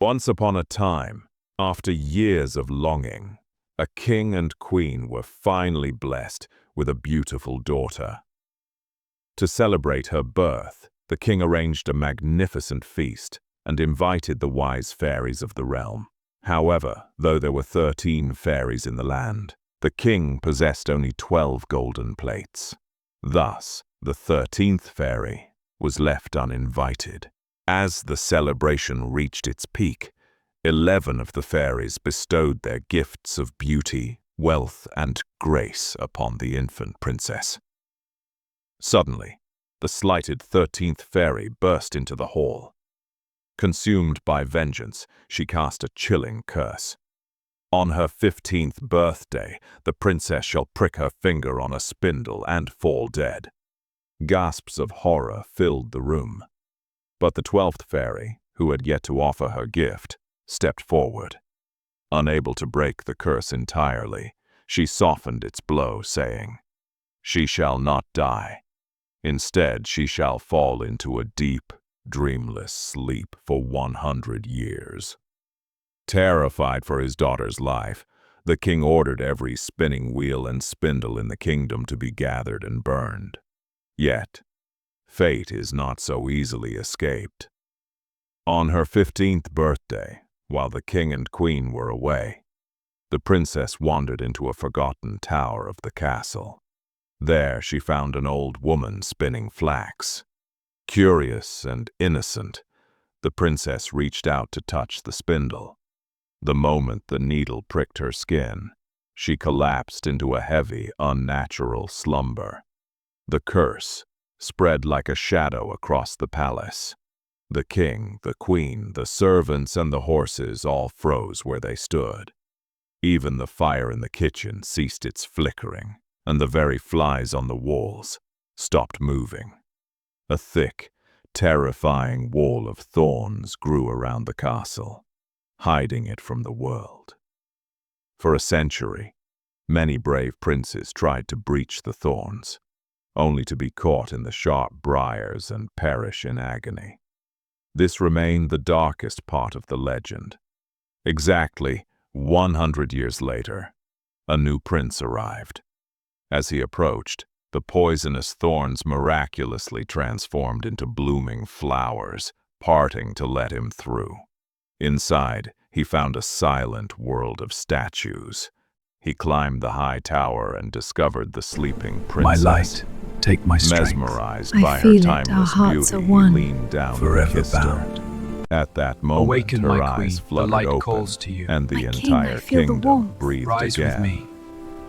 Once upon a time, after years of longing, a king and queen were finally blessed with a beautiful daughter. To celebrate her birth, the king arranged a magnificent feast and invited the wise fairies of the realm. However, though there were 13 fairies in the land, the king possessed only 12 golden plates. Thus, the 13th fairy was left uninvited. As the celebration reached its peak, 11 of the fairies bestowed their gifts of beauty, wealth, and grace upon the infant princess. Suddenly, the slighted 13th fairy burst into the hall. Consumed by vengeance, she cast a chilling curse. On her 15th birthday, the princess shall prick her finger on a spindle and fall dead. Gasps of horror filled the room. But the 12th fairy, who had yet to offer her gift, stepped forward. Unable to break the curse entirely, she softened its blow, saying, "She shall not die. Instead, she shall fall into a deep, dreamless sleep for 100 years. Terrified for his daughter's life, the king ordered every spinning wheel and spindle in the kingdom to be gathered and burned. Yet, fate is not so easily escaped. On her 15th birthday, while the king and queen were away, the princess wandered into a forgotten tower of the castle. There she found an old woman spinning flax. Curious and innocent, the princess reached out to touch the spindle. The moment the needle pricked her skin, she collapsed into a heavy, unnatural slumber. The curse spread like a shadow across the palace. The king, the queen, the servants, and the horses all froze where they stood. Even the fire in the kitchen ceased its flickering, and the very flies on the walls stopped moving. A thick, terrifying wall of thorns grew around the castle, hiding it from the world. For a century, many brave princes tried to breach the thorns, only to be caught in the sharp briars and perish in agony. This remained the darkest part of the legend. Exactly 100 years later, a new prince arrived. As he approached, the poisonous thorns miraculously transformed into blooming flowers, parting to let him through. Inside, he found a silent world of statues. He climbed the high tower and discovered the sleeping princess. My light, take my strength. Mesmerized by her timeless beauty, he leaned down forever and kissed bound. her. At that moment, Awaken, her my eyes queen, the fluttered light open, calls to you. and the My king, I entire feel the kingdom warmth. breathed Rise again. with me.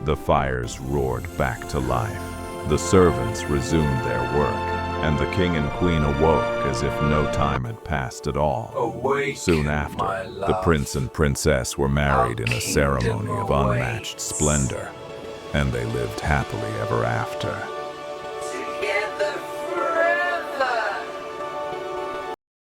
The fires roared back to life. The servants resumed their work, and the king and queen awoke as if no time had passed at all. Awake, Soon after, my the love. prince and princess were married in a Our ceremony kingdom of unmatched awaits. splendor, and they lived happily ever after.